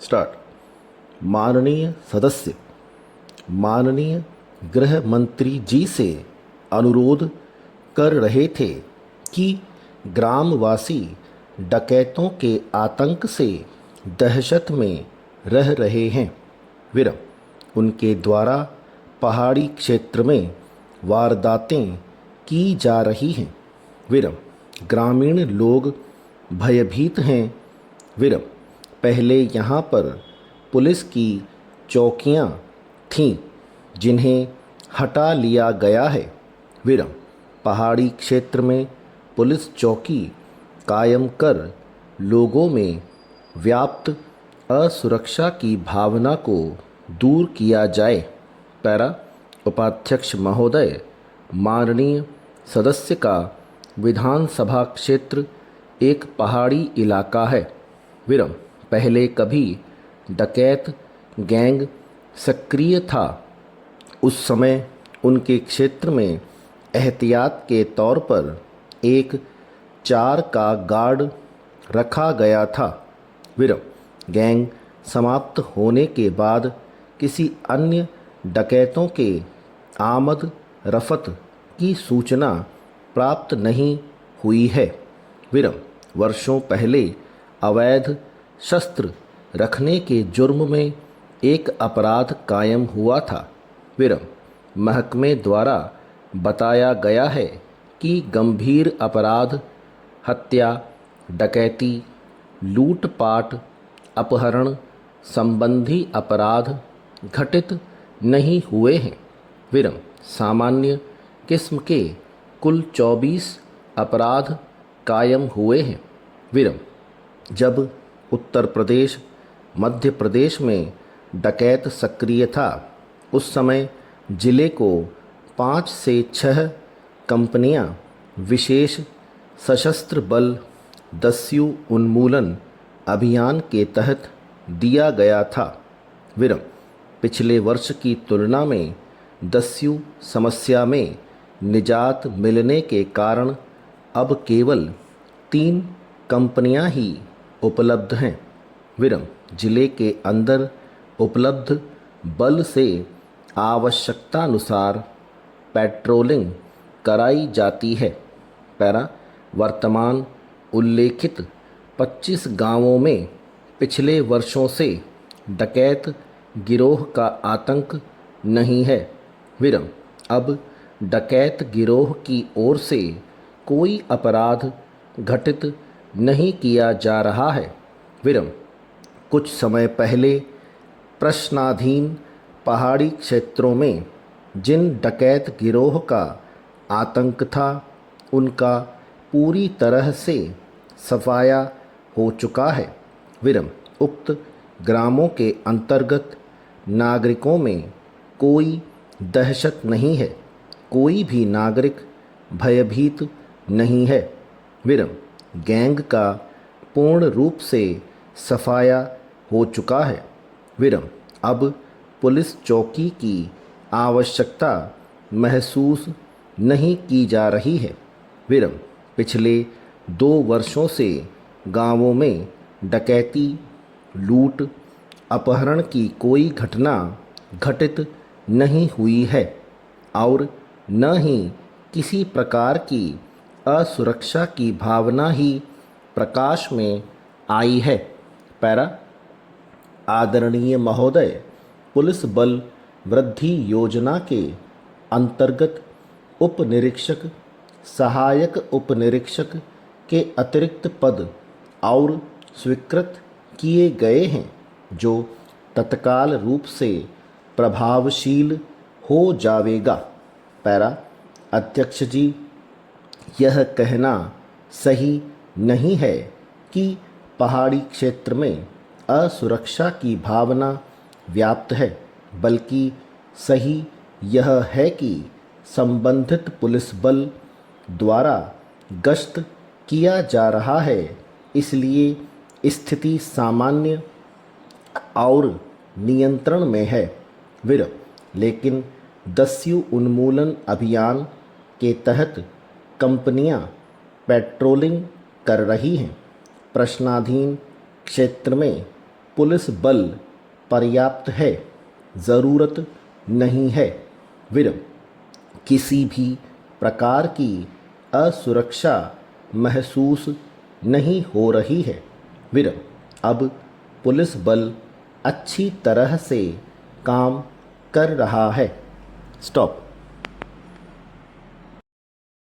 Start. माननीय सदस्य, माननीय गृह मंत्री जी से अनुरोध कर रहे थे कि ग्रामवासी डकैतों के आतंक से दहशत में रह रहे हैं। विरम उनके द्वारा पहाड़ी क्षेत्र में वारदातें की जा रही हैं। विरम ग्रामीण लोग भयभीत हैं। विरम पहले यहाँ पर पुलिस की चौकियाँ थीं जिन्हें हटा लिया गया है। विरम पहाड़ी क्षेत्र में पुलिस चौकी कायम कर लोगों में व्याप्त असुरक्षा की भावना को दूर किया जाए। पैरा उपाध्यक्ष महोदय, माननीय सदस्य का विधानसभा क्षेत्र एक पहाड़ी इलाका है। विरम पहले कभी डकैत गैंग सक्रिय था। उस समय उनके क्षेत्र में एहतियात के तौर पर एक 4 का गार्ड रखा गया था। विरम गैंग समाप्त होने के बाद किसी अन्य डकैतों के आमद रफत की सूचना प्राप्त नहीं हुई है। विरम वर्षों पहले अवैध शस्त्र रखने के जुर्म में एक अपराध कायम हुआ था। विरम महकमे द्वारा बताया गया है कि गंभीर अपराध, हत्या, डकैती, लूटपाट, अपहरण संबंधी अपराध घटित नहीं हुए हैं। विरम सामान्य किस्म के कुल 24 अपराध कायम हुए हैं। विरम जब उत्तर प्रदेश, मध्य प्रदेश में डकैत सक्रिय था, उस समय जिले को 5 से 6 कंपनियां विशेष सशस्त्र बल दस्यु उन्मूलन अभियान के तहत दिया गया था। विरम पिछले वर्ष की तुलना में दस्यु समस्या में निजात मिलने के कारण अब केवल 3 कंपनियां ही उपलब्ध हैं। विरम जिले के अंदर उपलब्ध बल से आवश्यकतानुसार पेट्रोलिंग कराई जाती है। पैरा वर्तमान उल्लेखित 25 गांवों में पिछले वर्षों से डकैत गिरोह का आतंक नहीं है। विरम अब डकैत गिरोह की ओर से कोई अपराध घटित नहीं किया जा रहा है। विरम कुछ समय पहले प्रश्नाधीन पहाड़ी क्षेत्रों में जिन डकैत गिरोह का आतंक था, उनका पूरी तरह से सफाया हो चुका है। विरम उक्त ग्रामों के अंतर्गत नागरिकों में कोई दहशत नहीं है। कोई भी नागरिक भयभीत नहीं है। विरम गैंग का पूर्ण रूप से सफाया हो चुका है। विरम अब पुलिस चौकी की आवश्यकता महसूस नहीं की जा रही है। विरम पिछले 2 वर्षों से गांवों में डकैती, लूट, अपहरण की कोई घटना घटित नहीं हुई है और न ही किसी प्रकार की असुरक्षा की भावना ही प्रकाश में आई है। पैरा आदरणीय महोदय, पुलिस बल वृद्धि योजना के अंतर्गत उप निरीक्षक, सहायक उप निरीक्षक के अतिरिक्त पद और स्वीकृत किए गए हैं, जो तत्काल रूप से प्रभावशील हो जावेगा। पैरा अध्यक्ष जी, यह कहना सही नहीं है कि पहाड़ी क्षेत्र में असुरक्षा की भावना व्याप्त है, बल्कि सही यह है कि संबंधित पुलिस बल द्वारा गश्त किया जा रहा है, इसलिए स्थिति सामान्य और नियंत्रण में है। लेकिन दस्यु उन्मूलन अभियान के तहत कंपनियां पेट्रोलिंग कर रही हैं। प्रश्नाधीन क्षेत्र में पुलिस बल पर्याप्त है, ज़रूरत नहीं है। विराम, किसी भी प्रकार की असुरक्षा महसूस नहीं हो रही है। विराम, अब पुलिस बल अच्छी तरह से काम कर रहा है। स्टॉप।